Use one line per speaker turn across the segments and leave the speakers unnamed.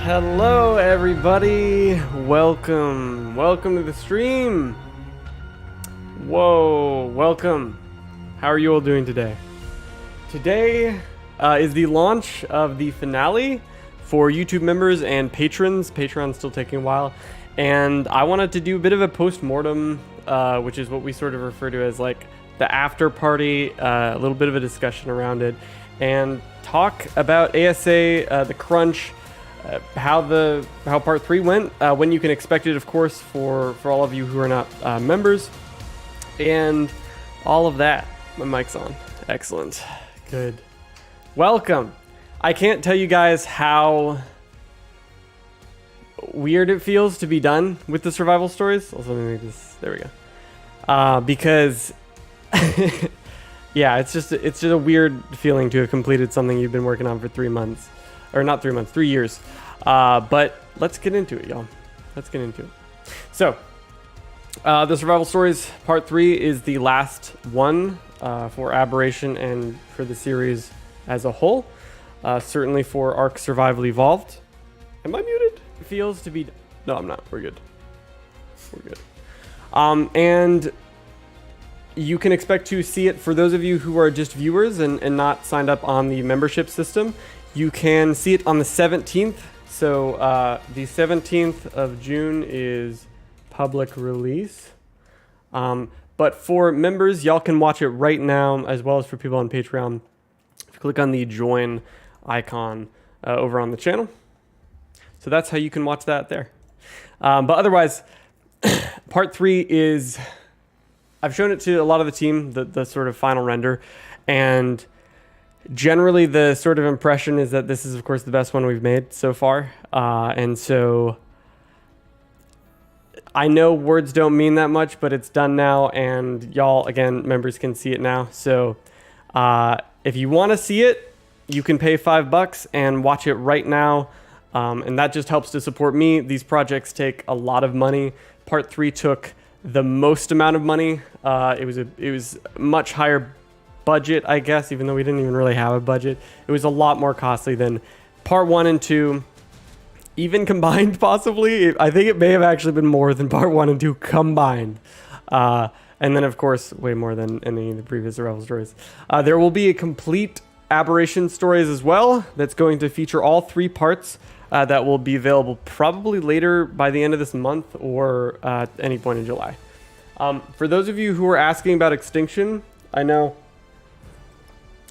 Hello everybody, welcome to the stream. Whoa, welcome. How are you all doing today? Today is the launch of the finale for YouTube members and patrons. Patreon's still taking a while, and I wanted to do a bit of a post-mortem, which is what we sort of refer to as like the after party, a little bit of a discussion around it, and talk about ASA, the crunch, how part 3 went, when you can expect it, of course, for all of you who are not members, and all of that. My mic's on. Excellent. Good. Welcome. I can't tell you guys how weird it feels to be done with the survival stories. Also, let me make this. There we go. Because yeah, it's just a weird feeling to have completed something you've been working on for 3 months. Or not 3 months, 3 years. But let's get into it, y'all. Let's get into it. So, the Survival Stories Part 3 is the last one for Aberration and for the series as a whole. Certainly for ARK Survival Evolved. Am I muted? It feels to be... No, I'm not. We're good. We're good. And you can expect to see it for those of you who are just viewers and not signed up on the membership system. You can see it on the 17th. So the 17th of June is public release. But for members, y'all can watch it right now, as well as for people on Patreon. If you click on the join icon over on the channel. So that's how you can watch that there. But otherwise, part 3 is... I've shown it to a lot of the team, the sort of final render, and generally the sort of impression is that this is, of course, the best one we've made so far. And so I know words don't mean that much, but it's done now, and y'all, again, members can see it now. So if you want to see it, you can pay $5 and watch it right now. And that just helps to support me. These projects take a lot of money. Part 3 took the most amount of money. It was much higher budget, I guess, even though we didn't even really have a budget. It was a lot more costly than part 1 and 2, even combined, possibly. I think it may have actually been more than part 1 and 2 combined. And then, of course, way more than any of the previous Survival Stories. There will be a complete Aberration Stories as well that's going to feature all 3 parts. That will be available probably later by the end of this month or at any point in July. For those of you who are asking about Extinction, I know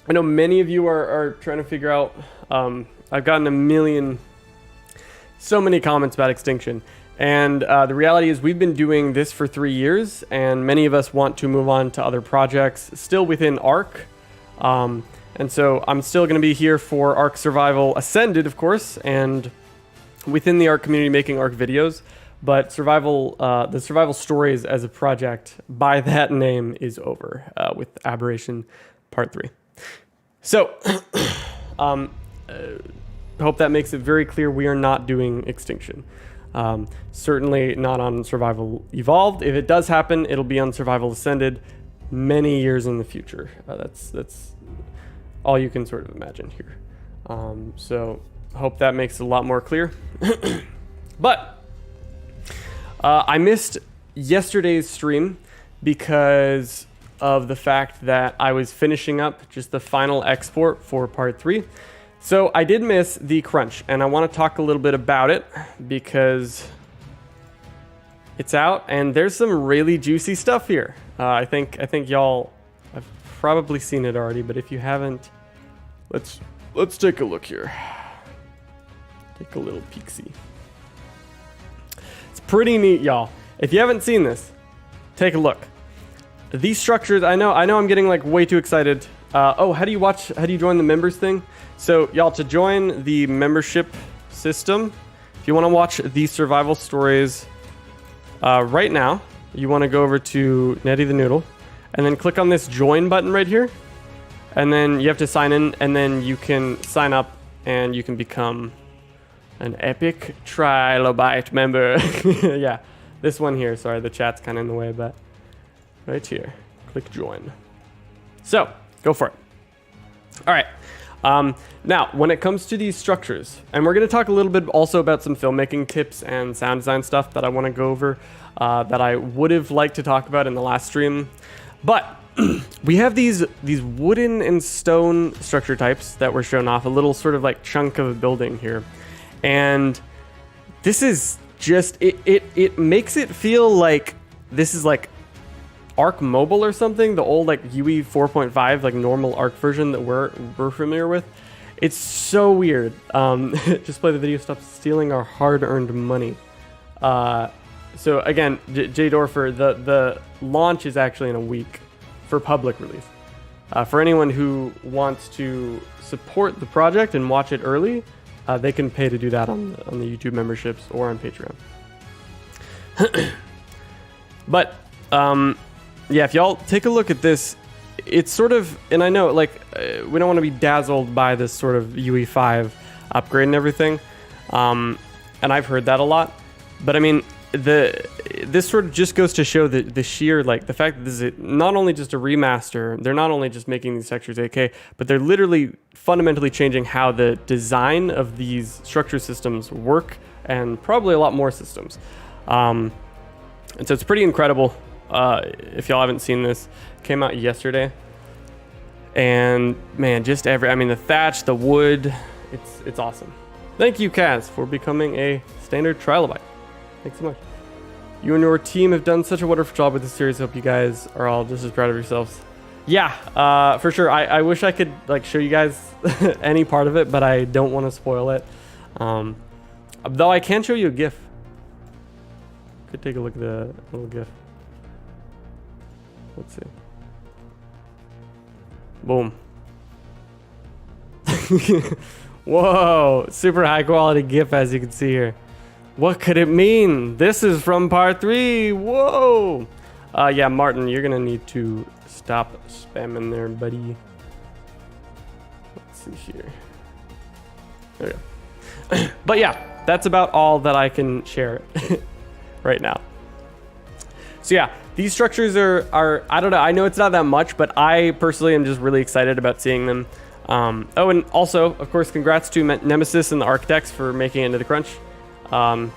many of you are trying to figure out. I've gotten so many comments about Extinction, and the reality is we've been doing this for 3 years, and many of us want to move on to other projects still within ARK. And so I'm still going to be here for ARK Survival Ascended, of course, and within the ARK community making ARK videos. But the Survival Stories as a project by that name is over with Aberration Part 3. So, hope that makes it very clear we are not doing Extinction. Certainly not on Survival Evolved. If it does happen, it'll be on Survival Ascended many years in the future. That's all you can sort of imagine here. So hope that makes it a lot more clear. But I missed yesterday's stream because of the fact that I was finishing up just the final export for part 3. So I did miss the crunch, and I want to talk a little bit about it because it's out and there's some really juicy stuff here. I think y'all have probably seen it already, but if you haven't, let's take a look here. Take a little peek-see. It's pretty neat, y'all. If you haven't seen this, take a look. These structures, I know I'm getting like way too excited. How do you join the members thing? So y'all, to join the membership system, if you want to watch these survival stories right now, you want to go over to Netty the Noodle and then click on this join button right here. And then you have to sign in, and then you can sign up and you can become an epic trilobite member. Yeah, this one here. Sorry, the chat's kind of in the way, but right here, click join. So go for it. All right. Now, when it comes to these structures, and we're going to talk a little bit also about some filmmaking tips and sound design stuff that I want to go over, that I would have liked to talk about in the last stream. But we have these wooden and stone structure types that were shown off, a little sort of like chunk of a building here. And this is just, it makes it feel like this is like ARK Mobile or something, the old like UE 4.5, like normal ARK version that we're familiar with. It's so weird. Just play the video, stop stealing our hard-earned money. So again, Jay Dorfer, the launch is actually in a week for public release. For anyone who wants to support the project and watch it early, they can pay to do that on the YouTube memberships or on Patreon. But yeah, if y'all take a look at this, it's sort of, and I know like we don't want to be dazzled by this sort of UE5 upgrade and everything, and I've heard that a lot, but I mean this sort of just goes to show the sheer, like, the fact that this is not only just a remaster, they're not only just making these textures 8K, but they're literally fundamentally changing how the design of these structure systems work, and probably a lot more systems. And so it's pretty incredible. If y'all haven't seen this, it came out yesterday, and man, just I mean the thatch, the wood, it's awesome. Thank you, Kaz, for becoming a standard trilobite. Thanks so much. You and your team have done such a wonderful job with this series. Hope you guys are all just as proud of yourselves. Yeah, for sure. I wish I could like show you guys any part of it, but I don't want to spoil it. Though I can show you a GIF. Could take a look at the little GIF. Let's see. Boom. Whoa, super high quality GIF, as you can see here. What could it mean? This is from part 3. Whoa. Yeah, Martin, you're gonna need to stop spamming there, buddy. Let's see here. There we go. But yeah, that's about all that I can share right now. So yeah, these structures are I don't know, I know it's not that much, but I personally am just really excited about seeing them. Oh, and also, of course, congrats to Nemesis and the Architects for making it into the crunch. Y'all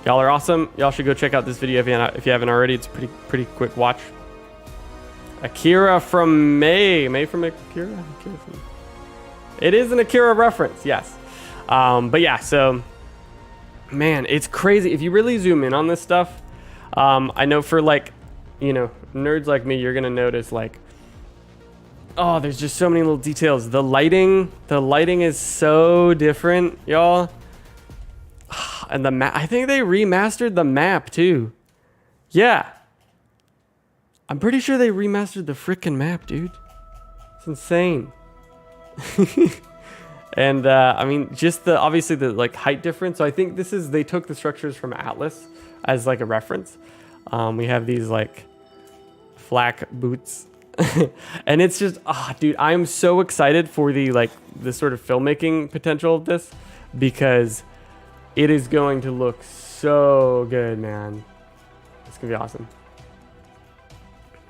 are awesome. Y'all should go check out this video if you haven't already. It's a pretty quick watch. Akira from May from Akira? It is an Akira reference, yes. But yeah, so man, it's crazy. If you really zoom in on this stuff, I know for like, you know, nerds like me, you're gonna notice like, oh, there's just so many little details. The lighting is so different, y'all. And the map, I think they remastered the map too. Yeah. I'm pretty sure they remastered the frickin' map, dude. It's insane. And I mean, just obviously the like height difference. So I think they took the structures from Atlas as like a reference. We have these like flak boots. And it's just, dude, I'm so excited for the sort of filmmaking potential of this, because it is going to look so good, man. It's gonna be awesome.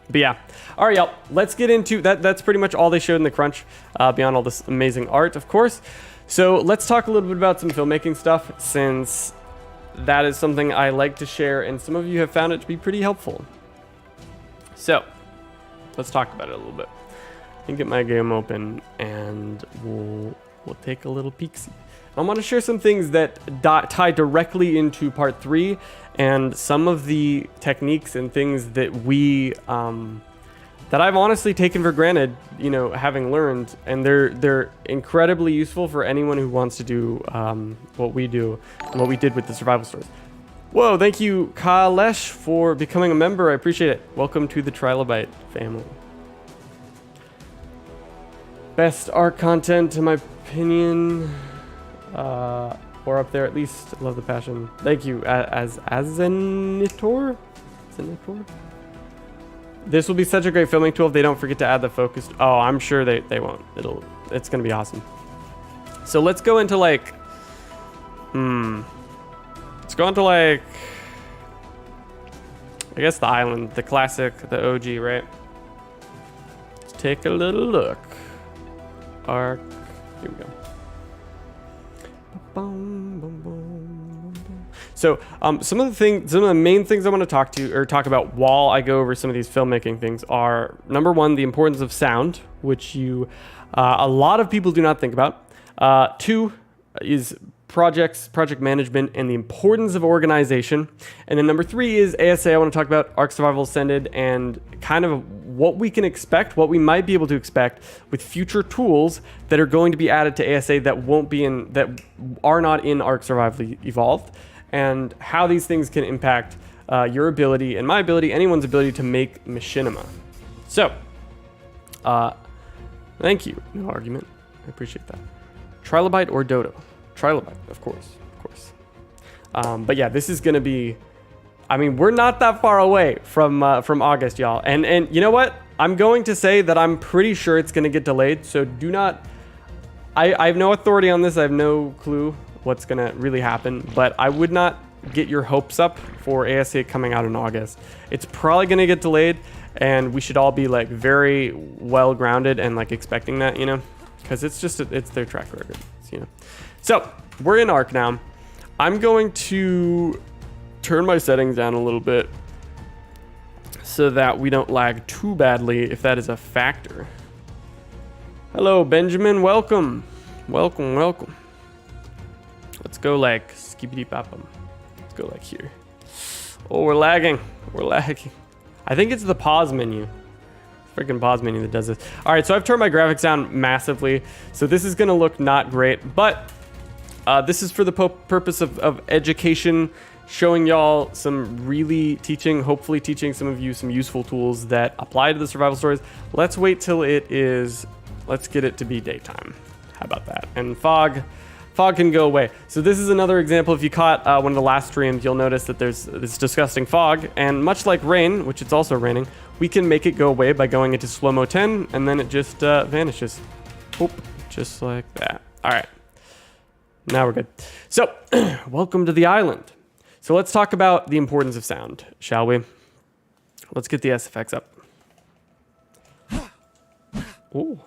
But yeah, all right, y'all, let's get into that. That's pretty much all they showed in the crunch, beyond all this amazing art, of course. So let's talk a little bit about some filmmaking stuff, since that is something I like to share, and some of you have found it to be pretty helpful. So let's talk about it a little bit. Let me get my game open, and we'll take a little peek-see. I want to share some things that tie directly into part 3, and some of the techniques and things that that I've honestly taken for granted, you know, having learned, and they're incredibly useful for anyone who wants to do what we do and what we did with the survival stories. Whoa, thank you, Kalesh, for becoming a member. I appreciate it. Welcome to the Trilobite family. Best art content, in my opinion. Or up there at least. Love the passion. Thank you, Azenitor? This will be such a great filming tool if they don't forget to add the focus. Oh, I'm sure they won't. It's gonna be awesome. So let's go into like, let's go into like, I guess the island, the classic, the OG, right? Let's take a little look. ARK Here we go. So some of the main things I want to talk about while I go over some of these filmmaking things are, number one, the importance of sound, which a lot of people do not think about. Two is project management and the importance of organization. And then number three is ASA. I want to talk about ARK Survival Ascended and kind of what we can expect, what we might be able to expect with future tools that are going to be added to ASA that are not in ARK Survival Evolved, and how these things can impact your ability and my ability, anyone's ability to make machinima. So, thank you. No argument. I appreciate that. Trilobite or Dodo? Trilobite, of course. But yeah, this is going to be... I mean, we're not that far away from August, y'all. And you know what? I'm going to say that I'm pretty sure it's going to get delayed, so do not... I have no authority on this. I have no clue what's going to really happen, but I would not get your hopes up for ASA coming out in August. It's probably going to get delayed, and we should all be like very well grounded and like expecting that, you know, because it's their track record, you know. So we're in ARK now. I'm going to turn my settings down a little bit so that we don't lag too badly, if that is a factor. Hello, Benjamin. Welcome. Let's go like skibbity bopum. Let's go like here. Oh, we're lagging. I think it's the pause menu. Freaking pause menu that does this. All right, so I've turned my graphics down massively, so this is gonna look not great, but this is for the purpose of education, showing y'all some really hopefully teaching some of you some useful tools that apply to the survival stories. Let's wait till let's get it to be daytime. How about that? And fog can go away. So this is another example. If you caught one of the last streams, you'll notice that there's this disgusting fog, and much like rain, which it's also raining, we can make it go away by going into slow-mo 10, and then it just vanishes. Oop, just like that. All right, now we're good. So welcome to the island. So let's talk about the importance of sound, shall we? Let's get the SFX up. Ooh.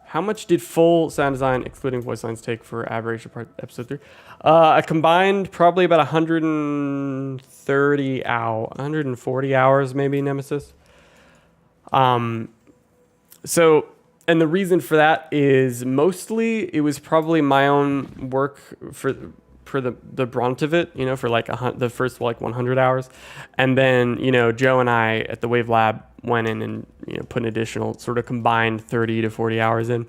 How much did full sound design, excluding voice lines, take for Aberration episode 3? A combined probably about 140 hours, maybe, Nemesis. So, and the reason for that is mostly it was probably my own work for the brunt of it, you know, for like the first like 100 hours. And then, you know, Joe and I at the Wave Lab went in and, you know, put an additional sort of combined 30 to 40 hours in.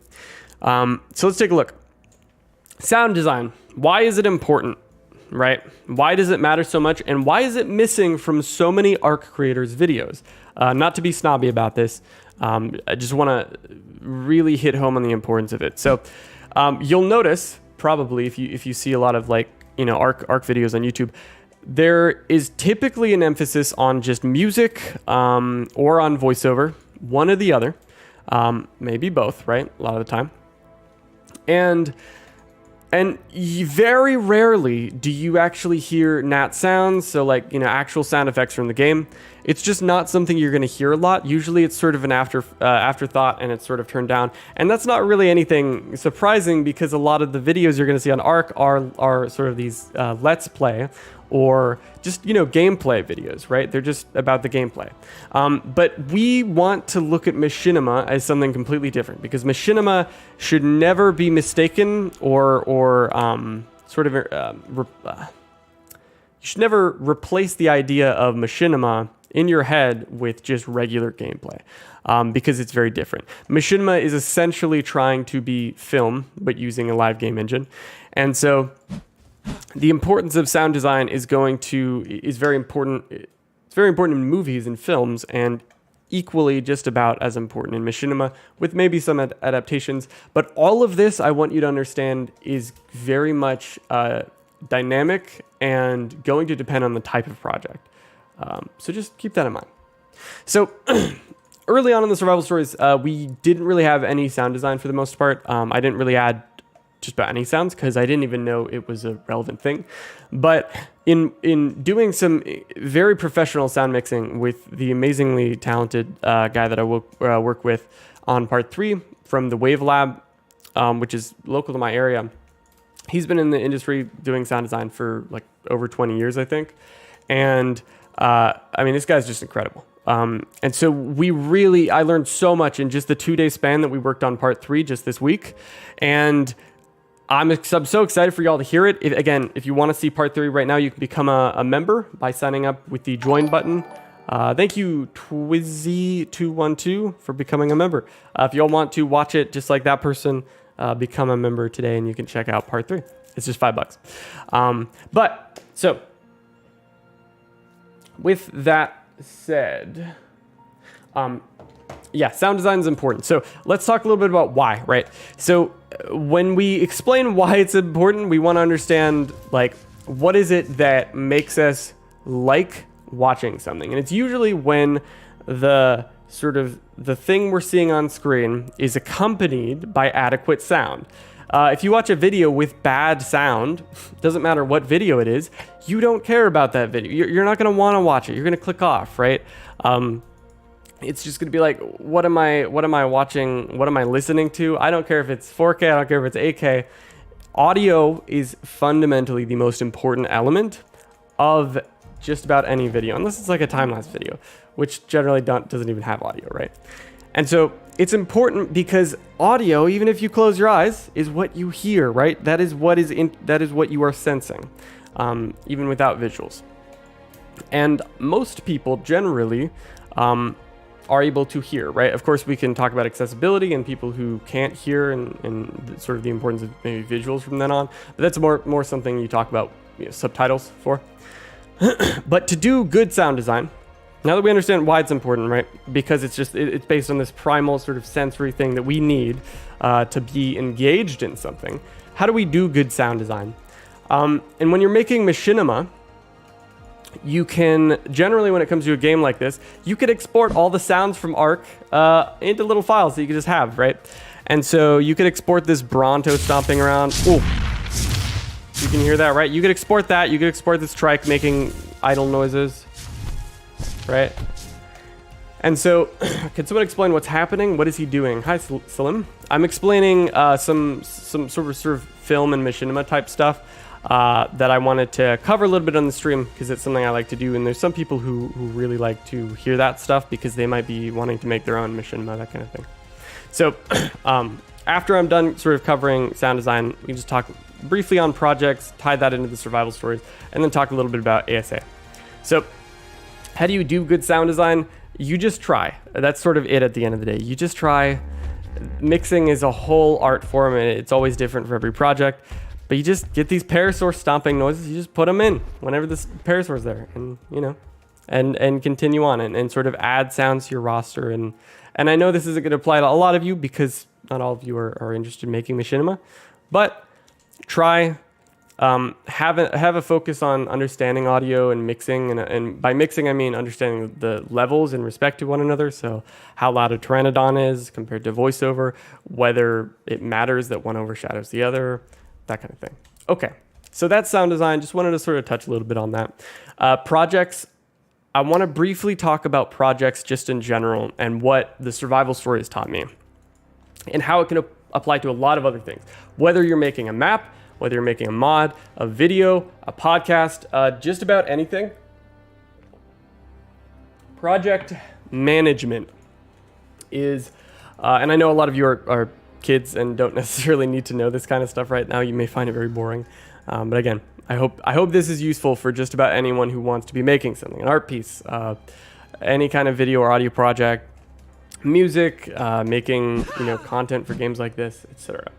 So let's take a look. Sound design. Why is it important, right? Why does it matter so much? And why is it missing from so many ARK creators' videos? Not to be snobby about this. I just want to really hit home on the importance of it. So you'll notice probably if you see a lot of like, you know, ARK videos on YouTube, there is typically an emphasis on just music or on voiceover, one or the other, maybe both, right? A lot of the time. And very rarely do you actually hear nat sounds, so like, you know, actual sound effects from the game. It's just not something you're going to hear a lot. Usually it's sort of an afterthought, and it's sort of turned down. And that's not really anything surprising, because a lot of the videos you're going to see on ARK are sort of these let's play or just, you know, gameplay videos, right? They're just about the gameplay. But we want to look at machinima as something completely different, because machinima should never be mistaken or you should never replace the idea of machinima in your head with just regular gameplay, because it's very different. Machinima is essentially trying to be film, but using a live game engine. And so the importance of sound design is very important. It's very important in movies and films, and equally just about as important in machinima, with maybe some adaptations. But all of this, I want you to understand, is very much dynamic and going to depend on the type of project. So just keep that in mind. So early on in the survival stories, we didn't really have any sound design for the most part. I didn't really add just about any sounds because I didn't even know it was a relevant thing. But in doing some very professional sound mixing with the amazingly talented guy that I work with on part 3 from the Wave Lab, which is local to my area. He's been in the industry doing sound design for like over 20 years, I think. And I mean, this guy's just incredible. And so I learned so much in just the 2-day span that we worked on part 3 just this week. And I'm so excited for y'all to hear it. If you want to see part 3 right now, you can become a member by signing up with the join button. Thank you, Twizzy212, for becoming a member. If y'all want to watch it just like that person, become a member today and you can check out part 3. It's just $5. So with that said, sound design is important. So let's talk a little bit about why, right? So when we explain why it's important, we want to understand, like, what is it that makes us like watching something? And it's usually when the thing we're seeing on screen is accompanied by adequate sound. If you watch a video with bad sound, doesn't matter what video it is, you don't care about that video. You're not going to want to watch it. You're going to click off, right? It's just going to be like, what am I watching? What am I listening to? I don't care if it's 4K. I don't care if it's 8K. Audio is fundamentally the most important element of just about any video, unless it's like a time-lapse video, which generally doesn't even have audio, right? And so it's important because audio, even if you close your eyes, is what you hear, right? That is what you are sensing, even without visuals. And most people generally are able to hear, right? Of course, we can talk about accessibility and people who can't hear and sort of the importance of maybe visuals from then on. But that's more something you talk about, subtitles for. But to do good sound design, now that we understand why it's important, right? Because it's based on this primal sort of sensory thing that we need to be engaged in something. How do we do good sound design? And when you're making machinima, you can generally, when it comes to a game like this, you could export all the sounds from ARK into little files that you can just have, right? And so you could export this Bronto stomping around. Oh, you can hear that, right? You could export that. You could export this trike making idle noises, right? And so, can someone explain what's happening? What is he doing? Hi, Salim. I'm explaining some sort of film and machinima type stuff that I wanted to cover a little bit on the stream because it's something I like to do. And there's some people who really like to hear that stuff because they might be wanting to make their own machinima, that kind of thing. So after I'm done sort of covering sound design, we can just talk briefly on projects, tie that into the survival stories, and then talk a little bit about ASA. So how do you do good sound design? You just try. That's sort of it at the end of the day. You just try. Mixing is a whole art form, and it's always different for every project. But you just get these parasaur stomping noises. You just put them in whenever this parasaur's there, and and continue on and sort of add sounds to your roster. And I know this isn't going to apply to a lot of you because not all of you are interested in making machinima, but try. Have a focus on understanding audio and mixing, and by mixing I mean understanding the levels in respect to one another. So how loud a pteranodon is compared to voiceover, whether it matters that one overshadows the other, that kind of thing. Okay, so that's sound design. Just wanted to sort of touch a little bit on that. Projects. I want to briefly talk about projects just in general and what the survival story has taught me, and how it can apply to a lot of other things. Whether you're making a map, whether you're making a mod, a video, a podcast, just about anything. Project management is, and I know a lot of you are kids and don't necessarily need to know this kind of stuff right now. You may find it very boring. But again, I hope this is useful for just about anyone who wants to be making something, an art piece, any kind of video or audio project, music, making content for games like this, etc.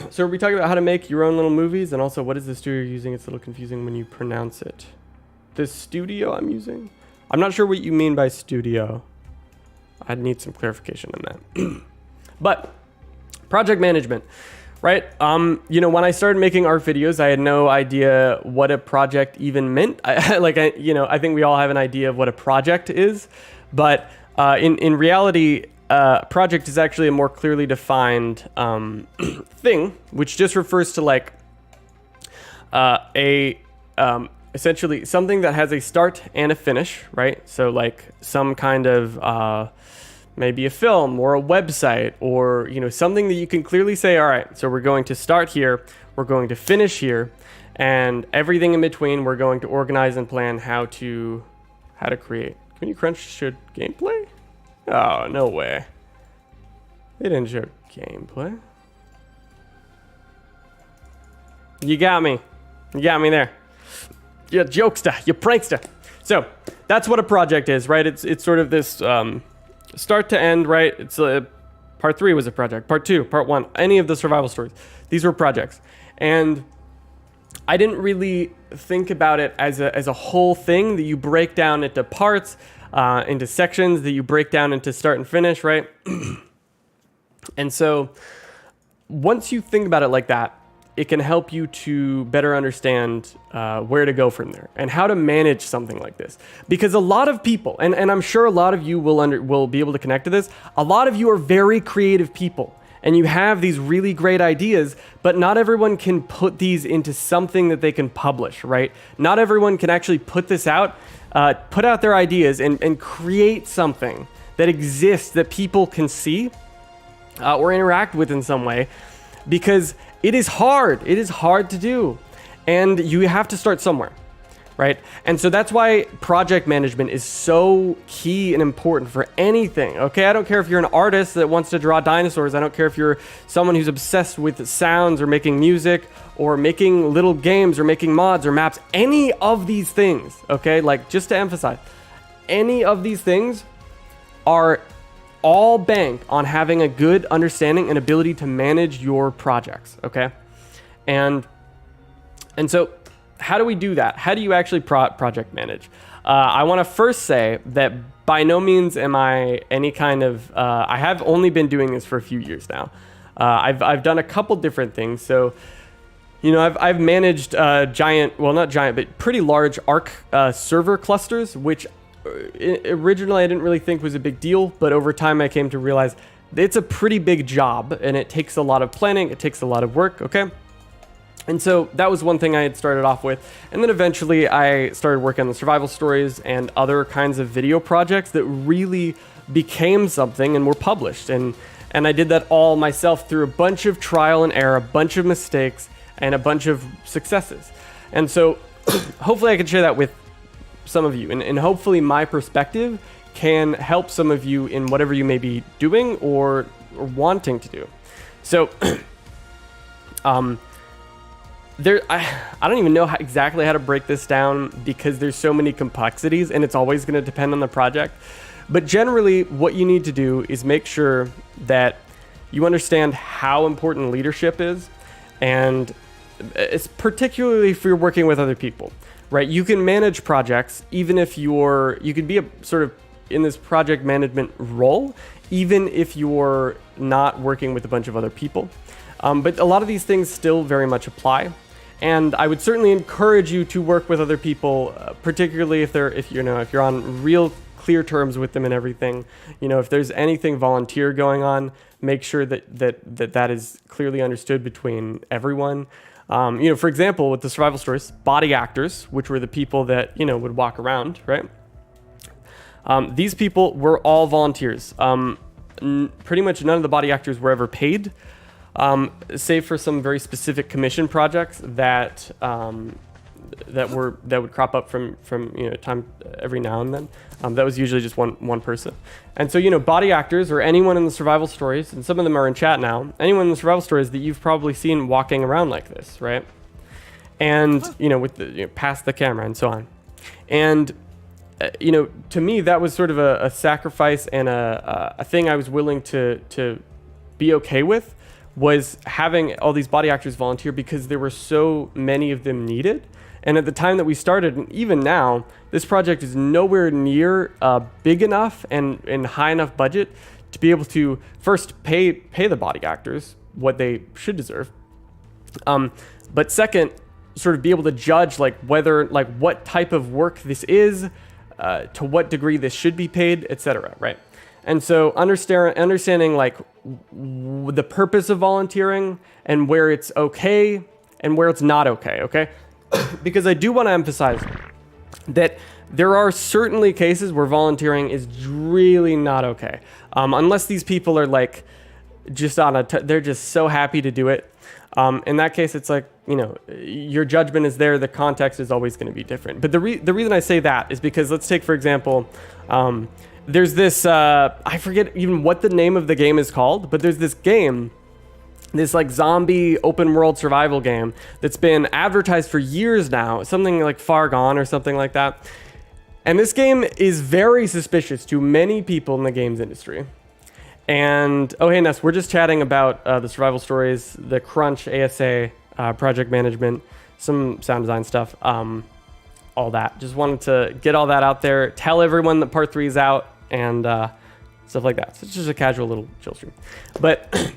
So we talking about how to make your own little movies, and also what is the studio you're using? It's a little confusing when you pronounce it. The studio I'm using? I'm not sure what you mean by studio. I'd need some clarification on that. But project management, right? When I started making art videos, I had no idea what a project even meant. I think we all have an idea of what a project is, but in reality, project is actually a more clearly defined thing, which just refers to essentially something that has a start and a finish, right? So like some kind of maybe a film or a website, or something that you can clearly say, all right, so we're going to start here, we're going to finish here, and everything in between we're going to organize and plan how to create. Can you crunch showed gameplay? Oh, no way. They didn't show gameplay. You got me. You got me there. You jokester, you prankster. So that's what a project is, right? It's sort of this start to end, right? It's part 3 was a project, part 2, part 1, any of the survival stories. These were projects, and I didn't really think about it as a whole thing that you break down into parts, into sections that you break down into start and finish, right? And so once you think about it like that, it can help you to better understand where to go from there and how to manage something like this. Because a lot of people, and I'm sure a lot of you will be able to connect to this, a lot of you are very creative people and you have these really great ideas, but not everyone can put these into something that they can publish, right? Not everyone can actually put this out, put out their ideas and create something that exists that people can see or interact with in some way, because it is hard. It is hard to do, and you have to start somewhere, right? And so that's why project management is so key and important for anything, okay? I don't care if you're an artist that wants to draw dinosaurs. I don't care if you're someone who's obsessed with sounds or making music or making little games or making mods or maps. Any of these things, okay? Like, just to emphasize, any of these things are all bank on having a good understanding and ability to manage your projects, okay? And so how do we do that? How do you actually project manage? I want to first say that by no means am I any kind of, I have only been doing this for a few years now. I've done a couple different things. So, I've managed giant, well, not giant, but pretty large ARK server clusters, which originally I didn't really think was a big deal, but over time I came to realize it's a pretty big job and it takes a lot of planning, it takes a lot of work, okay? And so that was one thing I had started off with, and then eventually I started working on the survival stories and other kinds of video projects that really became something and were published, and I did that all myself through a bunch of trial and error, a bunch of mistakes, and a bunch of successes. And so hopefully I can share that with some of you, and hopefully my perspective can help some of you in whatever you may be doing or wanting to do. So I don't even know exactly how to break this down, because there's so many complexities and it's always going to depend on the project. But generally what you need to do is make sure that you understand how important leadership is, and it's particularly if you're working with other people. Right, you can manage projects even if you could be a sort of in this project management role, even if you're not working with a bunch of other people. But a lot of these things still very much apply, and I would certainly encourage you to work with other people, particularly if you're on real clear terms with them and everything. If there's anything volunteer going on, make sure that is clearly understood between everyone. For example, with the survival stories, body actors, which were the people that, would walk around, right? These people were all volunteers. Pretty much none of the body actors were ever paid, save for some very specific commission projects that would crop up from time every now and then. That was usually just one person. And so, body actors, or anyone in the survival stories, and some of them are in chat now, anyone in the survival stories that you've probably seen walking around like this, right? And, with the, past the camera and so on. And, to me, that was sort of a sacrifice and a thing I was willing to be okay with, was having all these body actors volunteer, because there were so many of them needed. And at the time that we started, and even now, this project is nowhere near big enough and high enough budget to be able to first pay the body actors what they should deserve. But second, sort of be able to judge what type of work this is, to what degree this should be paid, etc. Right? And so understanding the purpose of volunteering and where it's okay and where it's not okay. Okay. Because I do want to emphasize that there are certainly cases where volunteering is really not okay. Unless these people are like just they're just so happy to do it. In that case, it's like, you know, your judgment is there. The context is always going to be different. But the reason I say that is because let's take, for example, there's this, I forget even what the name of the game is called, but there's this game, this like zombie open world survival game that's been advertised for years now, something like Far Gone or something like that. And this game is very suspicious to many people in the games industry. And, oh, hey, Ness, we're just chatting about the survival stories, the crunch, ASA, project management, some sound design stuff, all that. Just wanted to get all that out there, tell everyone that part 3 is out, and stuff like that. So it's just a casual little chill stream. But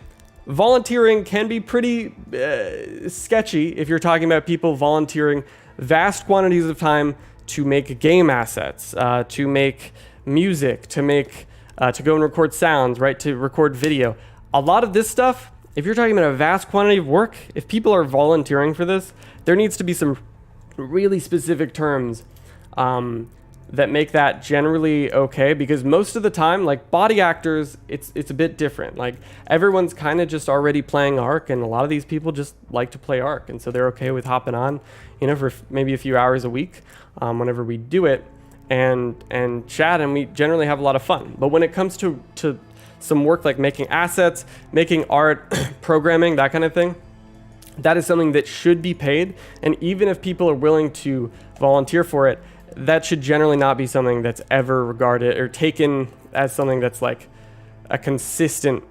volunteering can be pretty sketchy if you're talking about people volunteering vast quantities of time to make game assets, to make music, to go and record sounds, right? To record video. A lot of this stuff, if you're talking about a vast quantity of work, if people are volunteering for this, there needs to be some really specific terms that make that generally okay, because most of the time, like body actors, it's a bit different. Like everyone's kind of just already playing ARK, and a lot of these people just like to play ARK, and so they're okay with hopping on, you know, for maybe a few hours a week whenever we do it, and chat, and we generally have a lot of fun. But when it comes to some work like making assets, making art, programming, that kind of thing, that is something that should be paid. And even if people are willing to volunteer for it, that should generally not be something that's ever regarded or taken as something that's like a consistent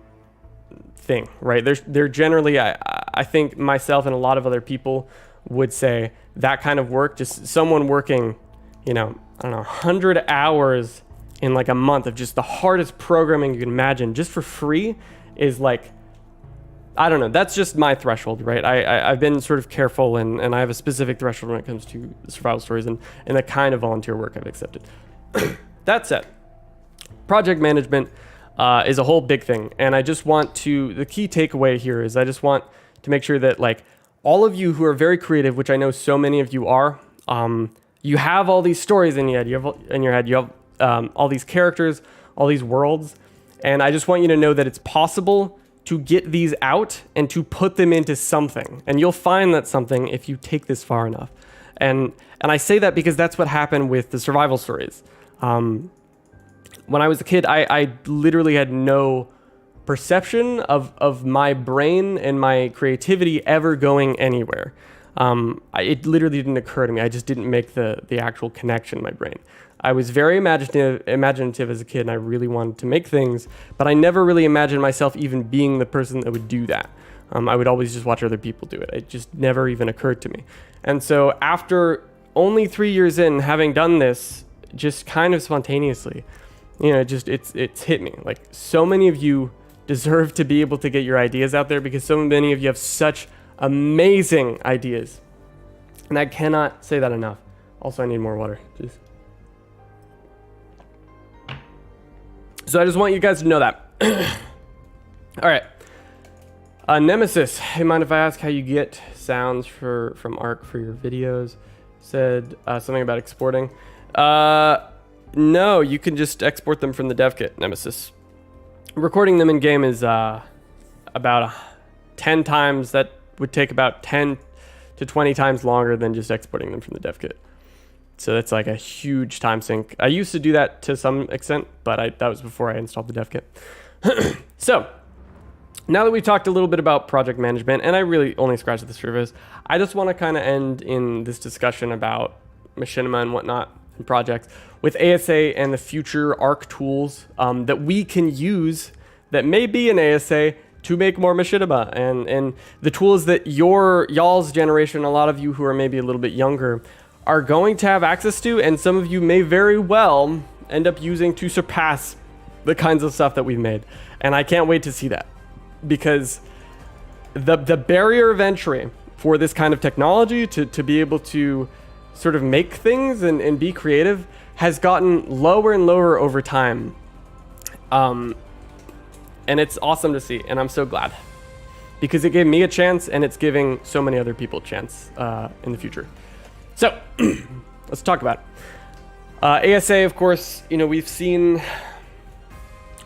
thing, right? They're generally, I think myself and a lot of other people would say that kind of work, just someone working, you know, I don't know, 100 hours in like a month of just the hardest programming you can imagine just for free is like, I don't know, that's just my threshold, right? I've been sort of careful and I have a specific threshold when it comes to survival stories and the kind of volunteer work I've accepted. That said, project management is a whole big thing. And I just want to, the key takeaway here is I just want to make sure that like all of you who are very creative, which I know so many of you are, you have all these stories in your head, you have all these characters, all these worlds. And I just want you to know that it's possible to get these out and to put them into something. And you'll find that something if you take this far enough. And I say that because that's what happened with the survival stories. When I was a kid, I literally had no perception of my brain and my creativity ever going anywhere. It literally didn't occur to me. I just didn't make the actual connection in my brain. I was very imaginative as a kid, and I really wanted to make things, but I never really imagined myself even being the person that would do that. I would always just watch other people do it. It just never even occurred to me. And so after only 3 years in, having done this just kind of spontaneously, you know, it's hit me. Like, so many of you deserve to be able to get your ideas out there because so many of you have such amazing ideas. And I cannot say that enough. Also, I need more water. Jeez. So I just want you guys to know that. All right. Nemesis, hey, mind if I ask how you get sounds from ARK for your videos? Said something about exporting. No, you can just export them from the dev kit, Nemesis. Recording them in game is about 10 times. That would take about 10 to 20 times longer than just exporting them from the dev kit. So that's like a huge time sink. I used to do that to some extent, but that was before I installed the dev kit. So now that we've talked a little bit about project management, and I really only scratched the surface, I just want to kind of end in this discussion about machinima and whatnot and projects with ASA and the future ARK tools that we can use that may be in ASA to make more machinima, and the tools that y'all's generation, a lot of you who are maybe a little bit younger, are going to have access to, and some of you may very well end up using to surpass the kinds of stuff that we've made. And I can't wait to see that, because the barrier of entry for this kind of technology to be able to sort of make things and be creative has gotten lower and lower over time. And it's awesome to see, and I'm so glad, because it gave me a chance, and it's giving so many other people a chance in the future. So let's talk about it. ASA, of course, you know, we've seen...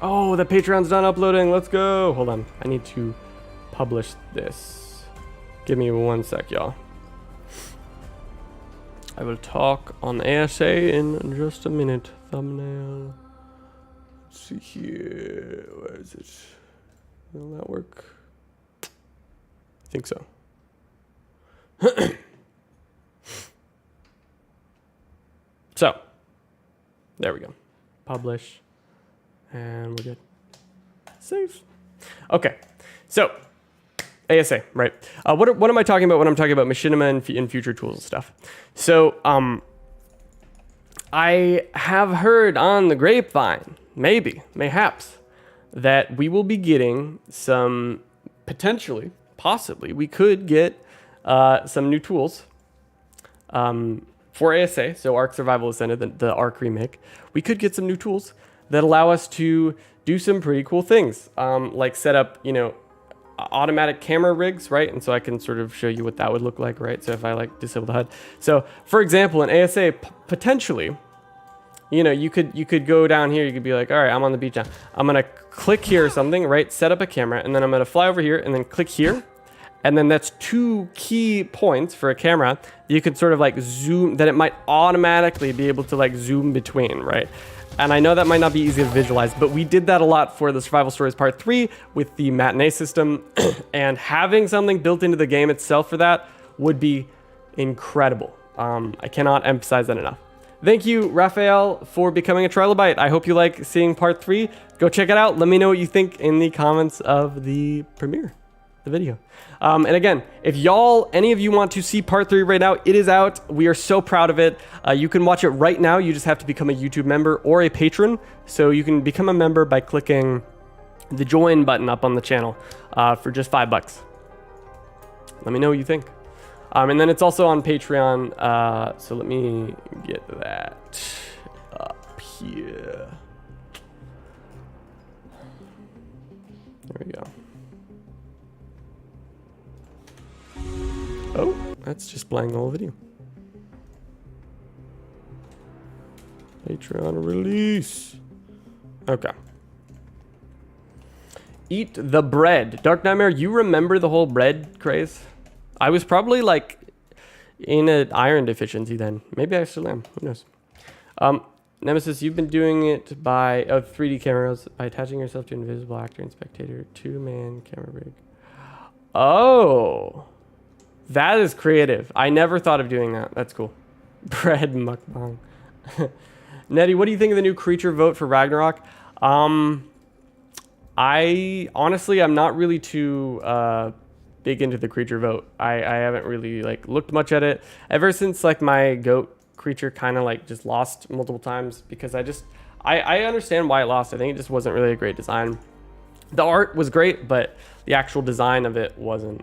Oh, the Patreon's done uploading. Let's go. Hold on. I need to publish this. Give me 1 sec, y'all. I will talk on ASA in just a minute. Thumbnail. Let's see here. Where is it? Will that work? I think so. So, there we go. Publish. And we're good. Save. Okay. So, ASA, right. What am I talking about when I'm talking about machinima and future tools and stuff? So, I have heard on the grapevine, mayhaps, that we will be getting some, potentially, possibly, we could get some new tools for ASA, so ARK Survival Ascended, the ARK remake. We could get some new tools that allow us to do some pretty cool things, like set up, you know, automatic camera rigs, right? And so I can sort of show you what that would look like, right? So if I like disable the HUD. So for example, in ASA, potentially, you know, you could go down here, you could be like, all right, I'm on the beach now. I'm gonna click here or something, right? Set up a camera, and then I'm gonna fly over here and then click here. And then that's 2 key points for a camera. You could sort of like zoom, that it might automatically be able to like zoom between, right? And I know that might not be easy to visualize, but we did that a lot for the Survival Stories Part 3 with the matinee system. And having something built into the game itself for that would be incredible. I cannot emphasize that enough. Thank you, Raphael, for becoming a trilobite. I hope you like seeing Part 3. Go check it out. Let me know what you think in the comments of the premiere, the video. And again, if any of you want to see Part 3 right now, it is out. We are so proud of it. You can watch it right now. You just have to become a YouTube member or a patron. So you can become a member by clicking the join button up on the channel for just $5. Let me know what you think. And then it's also on Patreon. So let me get that up here. There we go. Oh, that's just playing the whole video. Patreon release. Okay. Eat the bread. Dark Nightmare, you remember the whole bread craze? I was probably like in an iron deficiency then. Maybe I still am. Who knows? Nemesis, you've been doing it by 3D cameras by attaching yourself to invisible actor and spectator 2-man camera rig. Oh. That is creative. I never thought of doing that. That's cool. Bread mukbang. Nettie, what do you think of the new creature vote for Ragnarok? I honestly, I'm not really too big into the creature vote. I haven't really like looked much at it ever since like my goat creature kind of like just lost multiple times because I understand why it lost. I think it just wasn't really a great design. The art was great, but the actual design of it wasn't.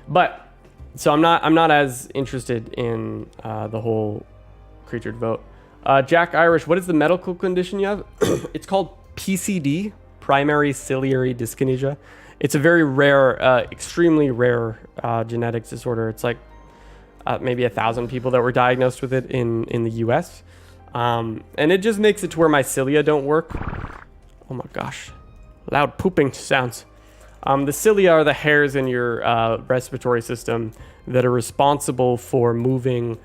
But so I'm not as interested in the whole creature vote. Jack Irish, what is the medical condition you have? It's called PCD, primary ciliary dyskinesia. It's a very rare, extremely rare genetics disorder. It's like maybe 1,000 people that were diagnosed with it in the US. And it just makes it to where my cilia don't work. Oh my gosh, loud pooping sounds. The cilia are the hairs in your respiratory system that are responsible for moving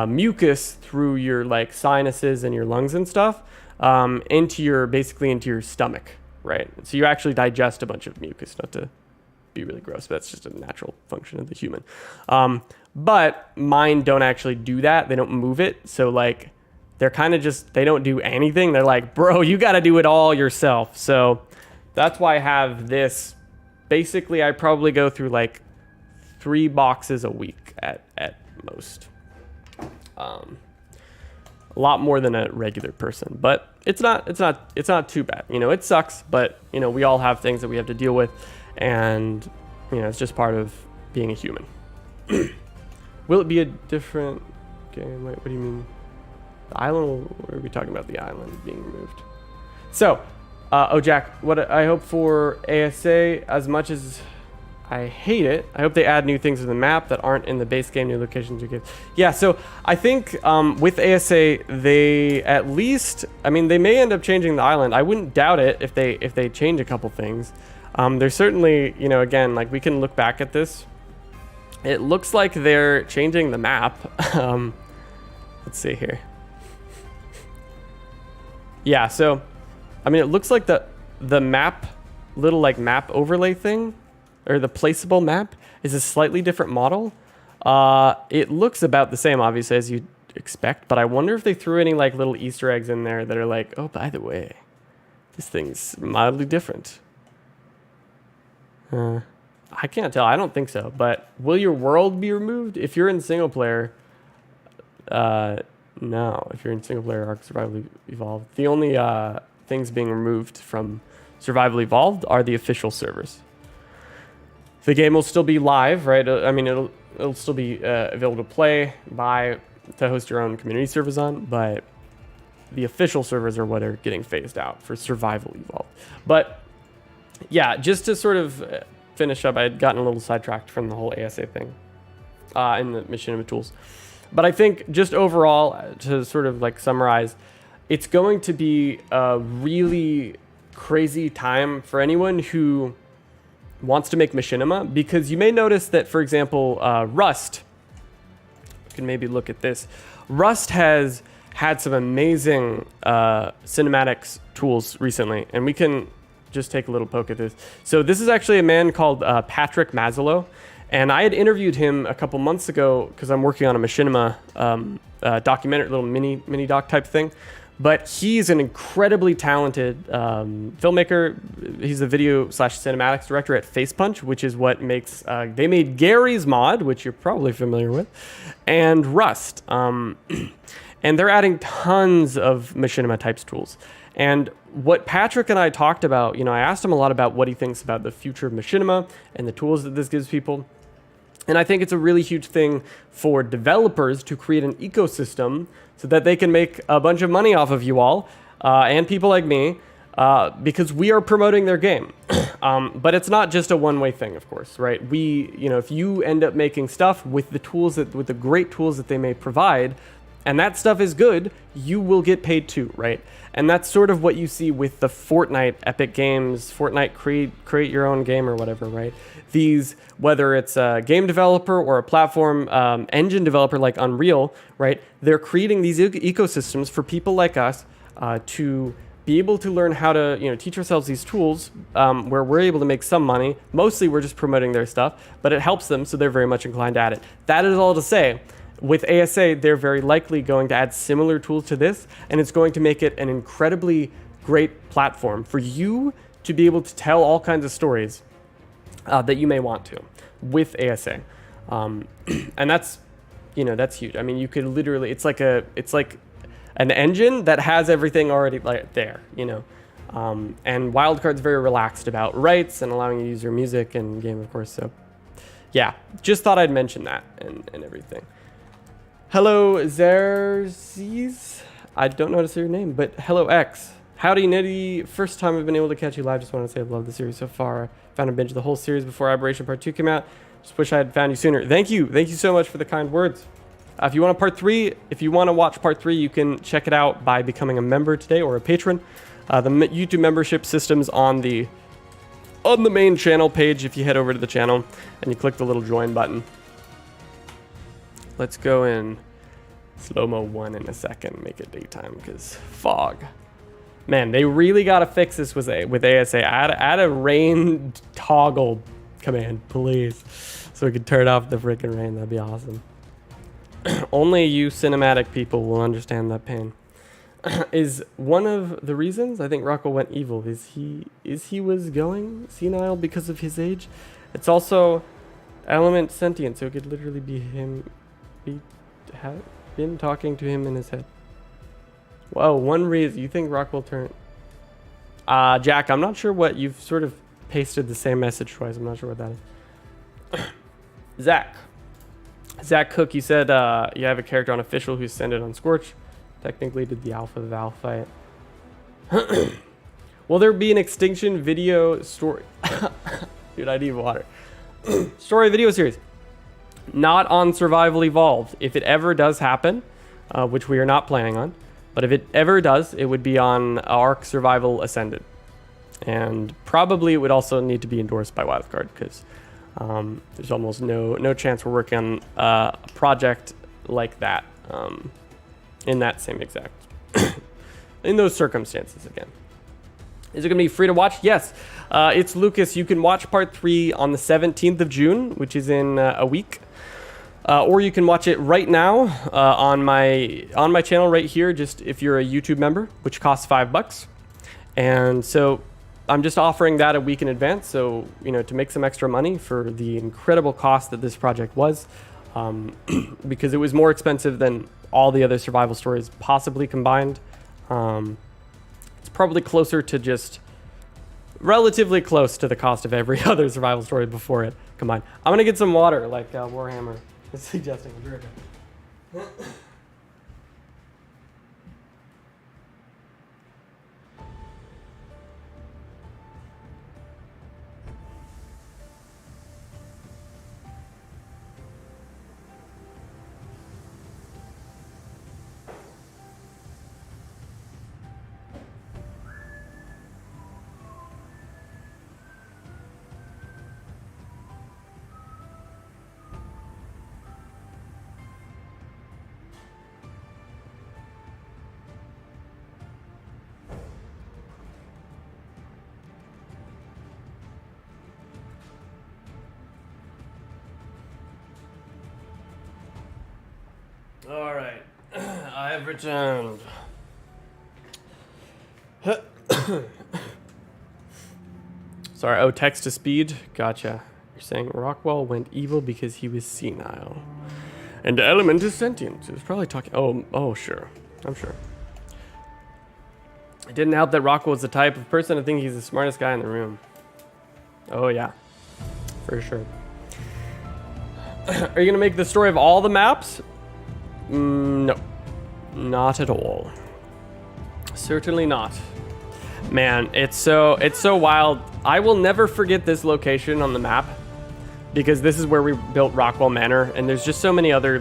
mucus through your like sinuses and your lungs and stuff into your stomach, right? So you actually digest a bunch of mucus, not to be really gross, but that's just a natural function of the human. But mine don't actually do that. They don't move it. So like they're kind of just, they don't do anything. They're like, bro, you got to do it all yourself. So that's why I have this. Basically, I probably go through like 3 boxes a week at most. A lot more than a regular person, but it's not too bad. You know, it sucks, but you know, we all have things that we have to deal with, and you know, it's just part of being a human. Will it be a different game? Wait, what do you mean? The island? Or are we talking about the island being removed? So. Oh, Jack, what I hope for ASA as much as I hate it. I hope they add new things to the map that aren't in the base game, new locations you give. Yeah, so I think with ASA, they at least, I mean, they may end up changing the island. I wouldn't doubt it if they change a couple things. There's certainly, you know, again, like we can look back at this. It looks like they're changing the map. Let's see here. Yeah, so, I mean, it looks like the map, little like map overlay thing, or the placeable map, is a slightly different model. It looks about the same, obviously, as you'd expect, but I wonder if they threw any like little Easter eggs in there that are like, oh, by the way, this thing's mildly different. I can't tell. I don't think so. But will your world be removed if you're in single player? No. If you're in single player ARK Survival Evolved, the only things being removed from Survival Evolved are the official servers. The game will still be live, right? I mean, it'll still be available to play, to host your own community servers on, but the official servers are what are getting phased out for Survival Evolved. But yeah, just to sort of finish up, I had gotten a little sidetracked from the whole ASA thing in the machinima tools. But I think just overall, to sort of like summarize, it's going to be a really crazy time for anyone who wants to make machinima, because you may notice that, for example, Rust, you can maybe look at this. Rust has had some amazing cinematics tools recently, and we can just take a little poke at this. So this is actually a man called Patrick Mazzolo, and I had interviewed him a couple months ago because I'm working on a machinima documentary, little mini doc type thing. But he's an incredibly talented filmmaker. He's a video/cinematics director at Facepunch, which is what makes they made Gary's Mod, which you're probably familiar with, and Rust. And they're adding tons of machinima types tools. And what Patrick and I talked about, you know, I asked him a lot about what he thinks about the future of machinima and the tools that this gives people. And I think it's a really huge thing for developers to create an ecosystem so that they can make a bunch of money off of you all and people like me because we are promoting their game. But it's not just a one-way thing, of course, right? You know, if you end up making stuff with the great tools that they may provide, and that stuff is good, you will get paid too, right? And that's sort of what you see with the Fortnite Epic Games, Fortnite create your own game or whatever, right? These, whether it's a game developer or a platform engine developer like Unreal, right? They're creating these ecosystems for people like us to be able to learn how to, you know, teach ourselves these tools where we're able to make some money. Mostly we're just promoting their stuff, but it helps them, so they're very much inclined to add it. That is all to say, with ASA, they're very likely going to add similar tools to this, and it's going to make it an incredibly great platform for you to be able to tell all kinds of stories that you may want to with ASA. And that's, you know, that's huge. I mean, you could literally, it's like an engine that has everything already like there, you know. And Wildcard's very relaxed about rights and allowing you to use your music and game, of course. So yeah, just thought I'd mention that and everything. Hello, Xerxes. I don't know how to say your name, but hello, X. Howdy, Nitty. First time I've been able to catch you live. Just want to say I love the series so far. I found a binge of the whole series before Aberration Part 2 came out. Just wish I had found you sooner. Thank you. Thank you so much for the kind words. If you want a Part 3, if you want to watch Part 3, you can check it out by becoming a member today or a patron. The YouTube membership system's on the main channel page. If you head over to the channel and you click the little join button. Let's go in slow-mo 1 in a second, make it daytime, because fog. Man, they really got to fix this with ASA. Add a rain toggle command, please, so we can turn off the freaking rain. That'd be awesome. Only you cinematic people will understand that pain. Is one of the reasons I think Rocco went evil is he was going senile because of his age. It's also element sentient, so it could literally be him. Been talking to him in his head. Whoa, one reason you think Rock will turn. Jack, I'm not sure what you've sort of pasted the same message twice. I'm not sure what that is. Zach Cook, you said you have a character on official who's sent it on Scorch. Technically did the alpha Val fight. Will there be an extinction video story? Dude, I need water. Story video series. Not on Survival Evolved. If it ever does happen, which we are not planning on, but if it ever does, it would be on ARK Survival Ascended. And probably it would also need to be endorsed by Wildcard, because there's almost no chance we're working on a project like that in that same exact in those circumstances again. Is it going to be free to watch? Yes. It's Lucas. You can watch part 3 on the 17th of June, which is in a week. Or you can watch it right now on my channel right here, just if you're a YouTube member, which costs $5. And so I'm just offering that a week in advance. So, you know, to make some extra money for the incredible cost that this project was, because it was more expensive than all the other survival stories possibly combined. It's probably closer to just relatively close to the cost of every other survival story before it combined. I'm gonna get some water, like Warhammer is suggesting. I'll be right back. All right, I have returned. Sorry, oh, text to speed. Gotcha. You're saying Rockwell went evil because he was senile. And the element is sentient. He was probably talking. Oh, sure. I'm sure. It didn't help that Rockwell was the type of person to think he's the smartest guy in the room. Oh, yeah. For sure. Are you going to make the story of all the maps? No, not at all. Certainly not. Man, it's so wild. I will never forget this location on the map, because this is where we built Rockwell Manor, and there's just so many other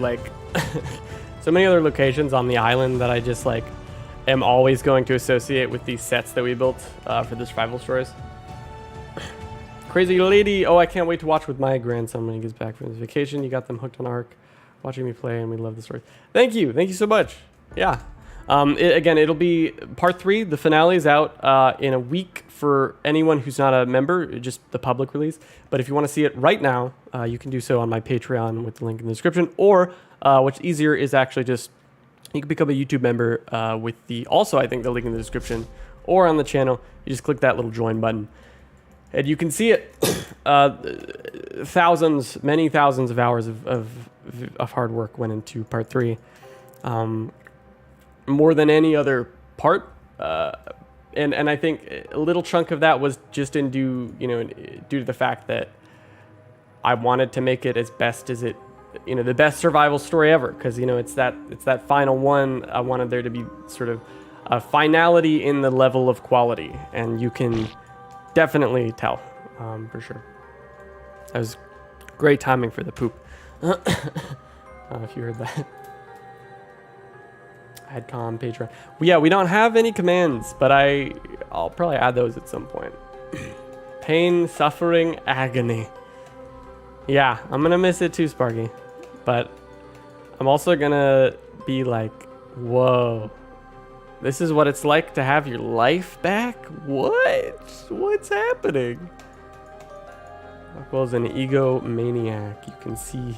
so many other locations on the island that I just am always going to associate with these sets that we built for the survival stories. Crazy lady. Oh, I can't wait to watch with my grandson when he gets back from his vacation. You got them hooked on ARK, watching me play, and we love the story. Thank you so much. Yeah. Again, it'll be part 3. The finale is out in a week for anyone who's not a member, just the public release. But if you want to see it right now, you can do so on my Patreon with the link in the description. Or what's easier is actually just you can become a YouTube member with also I think the link in the description, or on the channel. You just click that little join button, and you can see it. Many thousands of hours of hard work went into part 3. More than any other part, and I think a little chunk of that was just due to the fact that I wanted to make it as best as it, the best survival story ever, because it's that final one. I wanted there to be sort of a finality in the level of quality, and you can definitely tell for sure. That was great timing for the poop. If you heard that. Adcom, Patreon. Yeah, we don't have any commands, but I'll probably add those at some point. Pain, suffering, agony. Yeah, I'm gonna miss it too, Sparky. But I'm also gonna be like, whoa. This is what it's like to have your life back? What? What's happening? Rockwell's an egomaniac. You can see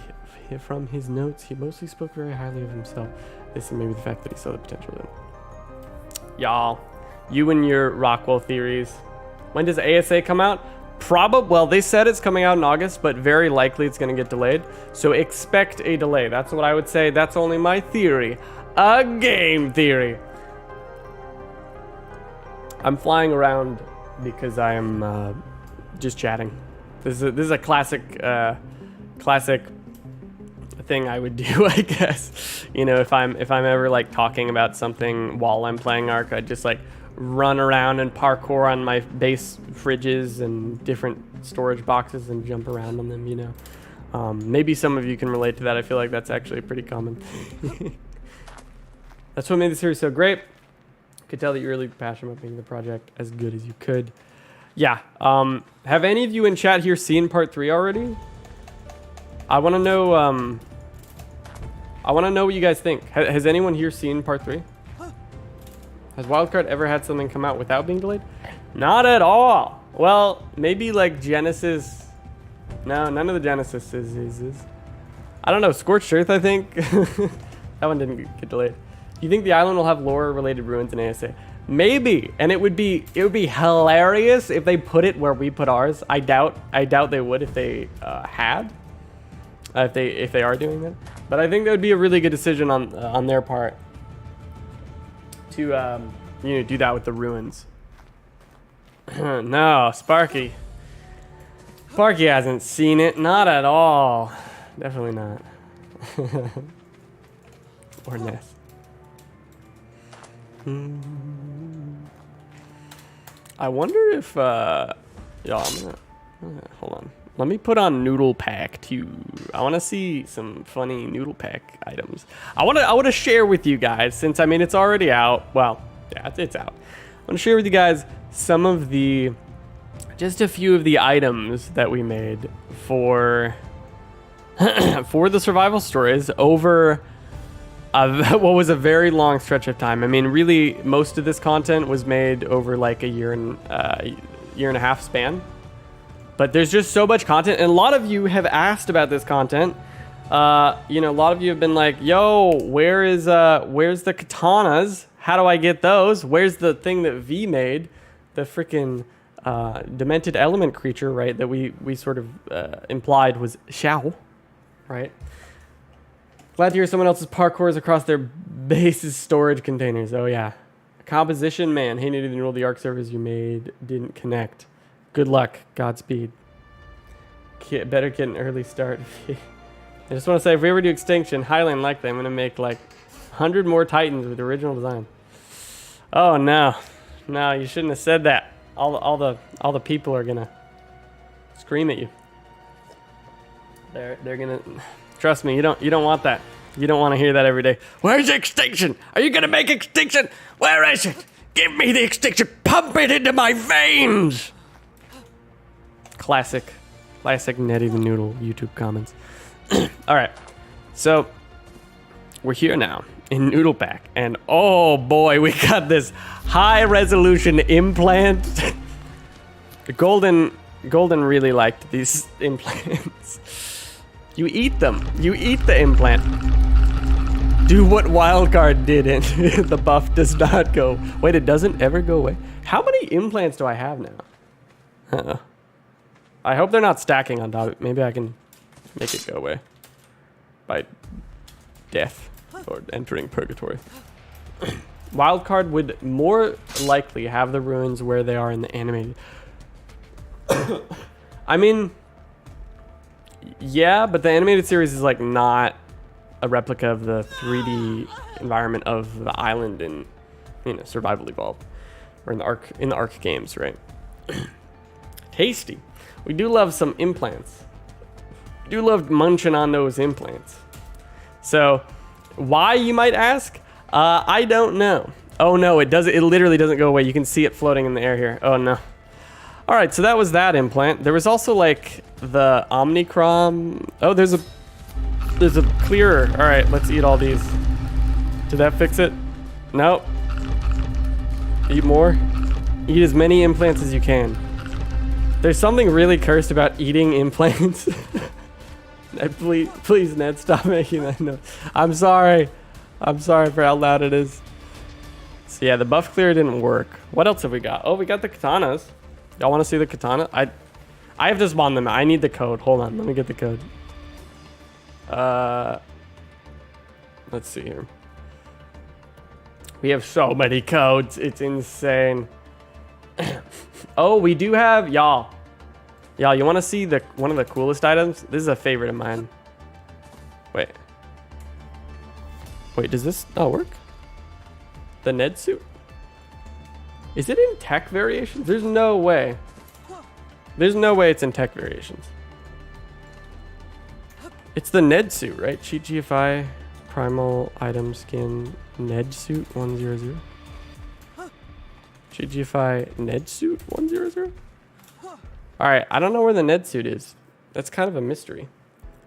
from his notes, he mostly spoke very highly of himself. This and maybe the fact that he saw the potential in. Y'all, you and your Rockwell theories. When does ASA come out? Well, they said it's coming out in August, but very likely it's going to get delayed. So expect a delay. That's what I would say. That's only my theory. A game theory. I'm flying around because I am just chatting. This is a classic thing I would do, I guess. If I'm ever talking about something while I'm playing ARK, I'd just run around and parkour on my base fridges and different storage boxes and jump around on them, you know. Maybe some of you can relate to that. I feel like that's actually pretty common. That's what made the series so great. Could tell that you're really passionate about making the project as good as you could. Yeah. Have any of you in chat here seen part 3 already? I want to know. I want to know what you guys think. Has anyone here seen part 3? Has Wildcard ever had something come out without being delayed? Not at all. Well, maybe like Genesis. No, none of the Genesis is. I don't know. Scorched Earth, I think. That one didn't get delayed. Do you think the island will have lore-related ruins in ASA? Maybe, and it would be hilarious if they put it where we put ours. I doubt they would if they had. If they are doing that, but I think that would be a really good decision on their part to you know, do that with the ruins. No, Sparky hasn't seen it, not at all. Definitely not. Or Ness. I wonder if yeah, I'm gonna hold on. Let me put on Noodle Pack too. I want to see some funny Noodle Pack items. I want to share with you guys, since I mean it's already out. Well, yeah, it's out. I want to share with you guys some of the, just a few of the items that we made for for the survival stories over what was a very long stretch of time. I mean, really, most of this content was made over like a year and a half span. But there's just so much content, and a lot of you have asked about this content. You know, a lot of you have been like, "Yo, where's the katanas? How do I get those? Where's the thing that V made, the freaking demented element creature, right? That we sort of implied was Xiao, right?" Glad to hear someone else's parkours across their base's storage containers. Oh yeah, composition man. Hey, Nitty, the rule the ARK servers you made didn't connect. Good luck. Godspeed. Better get an early start. I just want to say, if we ever do Extinction, highly unlikely I'm going to make like 100 more Titans with the original design. Oh no. No, you shouldn't have said that. All the people are going to scream at you. They're going to... Trust me, you don't want that. You don't want to hear that every day. Where's Extinction? Are you going to make Extinction? Where is it? Give me the Extinction. Pump it into my veins. Classic Netty the Noodle YouTube comments. All right, so we're here now in Noodle Pack, and oh boy, we got this high resolution implant. Golden really liked these implants. You eat them. You eat the implant. Do what Wildcard didn't. The buff does not go. Wait, it doesn't ever go away. How many implants do I have now? I hope they're not stacking on top. Maybe I can make it go away by death or entering purgatory. Wildcard would more likely have the ruins where they are in the animated. I mean, yeah, but the animated series is like not a replica of the 3D environment of the island in, you know, Survival Evolved or in the ARK games, right? Tasty. We do love some implants. We do love munching on those implants. So, why, you might ask? I don't know. Oh no, it literally doesn't go away. You can see it floating in the air here. Oh no. All right, so that was that implant. There was also like the Omnicrom. Oh, there's a clearer. All right, let's eat all these. Did that fix it? Nope. Eat more. Eat as many implants as you can. There's something really cursed about eating implants. Ned, please, Ned, stop making that noise. I'm sorry for how loud it is. So yeah, the buff clear didn't work. What else have we got? Oh, we got the katanas. Y'all want to see the katana? I have to spawn them. I need the code. Hold on, let me get the code. Let's see here. We have so many codes. It's insane. Oh, we do have y'all. You want to see one of the coolest items? This is a favorite of mine. Wait, does this not work? The Ned suit? Is it in tech variations? There's no way. There's no way it's in tech variations. It's the Ned suit, right? Cheat GFI, primal item skin, Ned suit 100. Cheat GFI, Ned suit 100. All right, I don't know where the Ned suit is. That's kind of a mystery,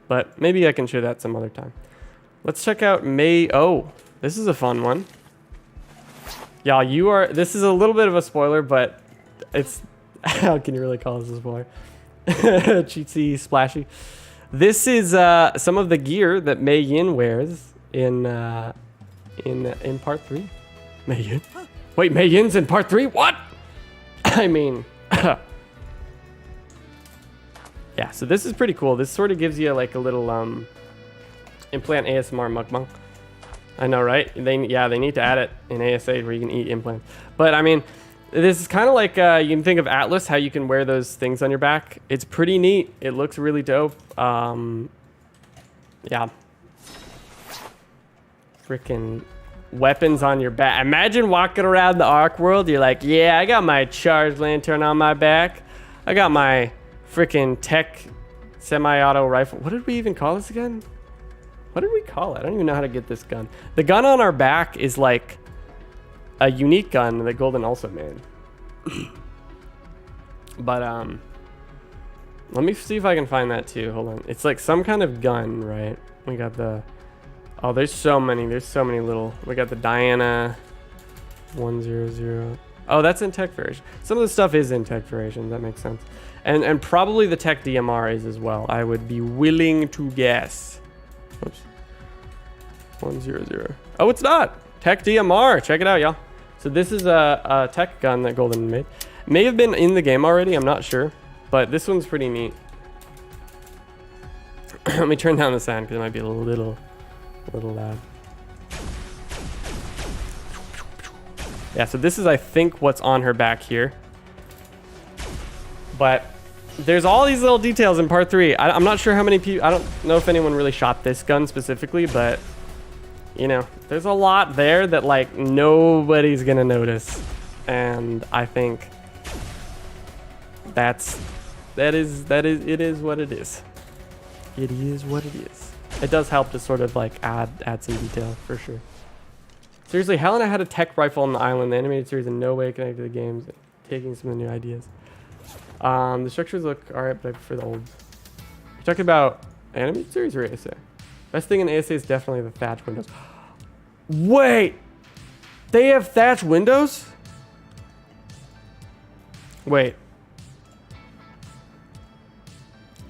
but maybe I can share that some other time. Let's check out May. Oh, this is a fun one. Y'all, this is a little bit of a spoiler, but it's, how can you really call this a spoiler? Cheatsy, splashy. This is some of the gear that Mei Yin wears in part 3. Mei Yin? Wait, Mei Yin's in part 3? What? I mean, yeah, so this is pretty cool. This sort of gives you like a little implant ASMR mukbang. I know, right? They need to add it in ASA where you can eat implants. But I mean, this is kind of like you can think of Atlas, how you can wear those things on your back. It's pretty neat. It looks really dope. Yeah. Freaking weapons on your back. Imagine walking around the ARK world. You're like, yeah, I got my charged lantern on my back. I got my freaking tech semi-auto rifle. What did we even call this again? What did we call it? I don't even know how to get this gun. The gun on our back is like a unique gun that Golden also made. But let me see if I can find that too. Hold on. It's like some kind of gun, right? We got the, oh, there's so many little, we got the Diana 100. Oh, that's in tech variation. Some of the stuff is in tech variation. That makes sense. And probably the tech DMR is as well. I would be willing to guess. Oops. 100. Oh, it's not. Tech DMR. Check it out, y'all. So this is a tech gun that Golden made. May have been in the game already. I'm not sure. But this one's pretty neat. Let me turn down the sound because it might be a little loud. Yeah, so this is, I think, what's on her back here. But there's all these little details in part 3. I'm not sure how many people, I don't know if anyone really shot this gun specifically, but you know, there's a lot there that like nobody's gonna notice. And I think it is what it is. It is what it is. It does help to sort of like add some detail for sure. Seriously, Helena had a tech rifle on the island. The animated series in no way connected to the games, taking some of the new ideas. The structures look alright, but I prefer the old. You're talking about animated series or ASA? Best thing in ASA is definitely the thatch windows. Wait! They have thatch windows? Wait.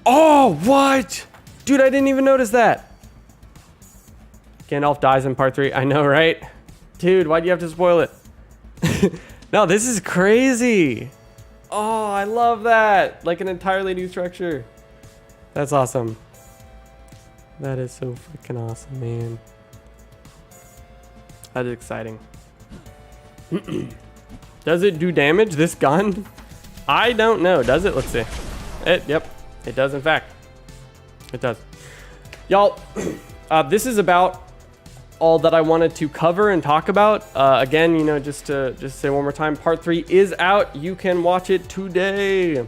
Oh, what? Dude, I didn't even notice that. Gandalf dies in part 3. I know, right? Dude, why'd you have to spoil it? No, this is crazy. Oh, I love that. Like an entirely new structure. That's awesome. That is so freaking awesome, man. That is exciting. Does it do damage, this gun? I don't know. Does it? Let's see. Yep. It does, in fact. It does. Y'all, this is about all that I wanted to cover and talk about. Again, you know, just to say one more time, part 3 is out. You can watch it today.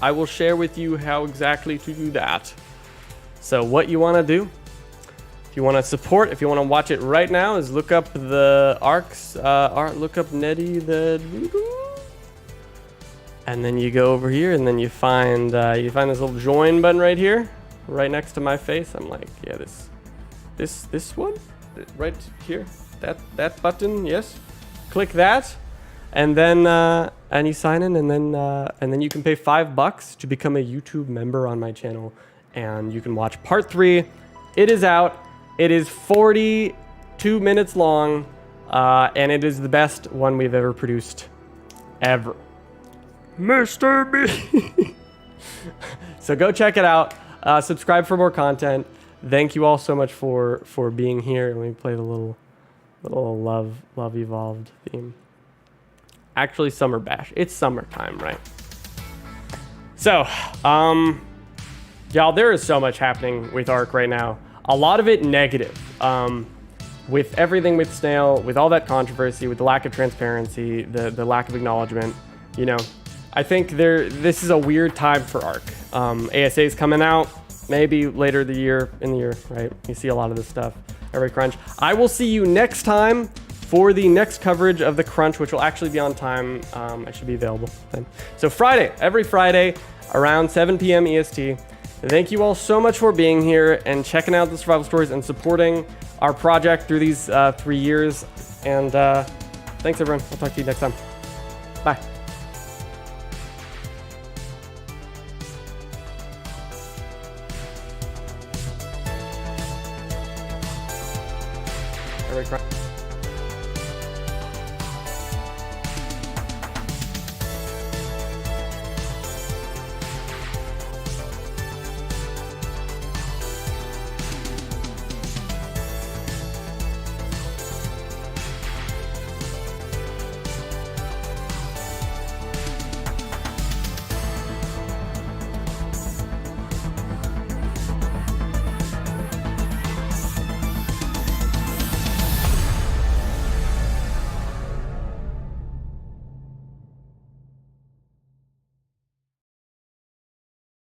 I will share with you how exactly to do that. So what you want to do, if you want to support, if you want to watch it right now, is look up the ARKs, look up Netty the, and then you go over here and then you find this little join button right here, right next to my face. I'm like, yeah, this one right here, that button, yes, click that, and then and you sign in, and then you can pay $5 to become a YouTube member on my channel, and you can watch part 3. It is out. It is 42 minutes long, and it is the best one we've ever produced, ever. Mr. B. So go check it out. Subscribe for more content. Thank you all so much for being here. Let me play the little love evolved theme. Actually, Summer Bash. It's summertime, right? So, y'all, there is so much happening with ARK right now. A lot of it negative. with everything with Snail, with all that controversy, with the lack of transparency, the lack of acknowledgement, you know, I think this is a weird time for ARK. ASA is coming out, maybe later in the year, right? You see a lot of this stuff every crunch. I will see you next time for the next coverage of the crunch, which will actually be on time. I should be available then. So Friday, every Friday, around 7 p.m. EST. Thank you all so much for being here and checking out the survival stories and supporting our project through these 3 years. And thanks, everyone. I'll talk to you next time. Bye. Every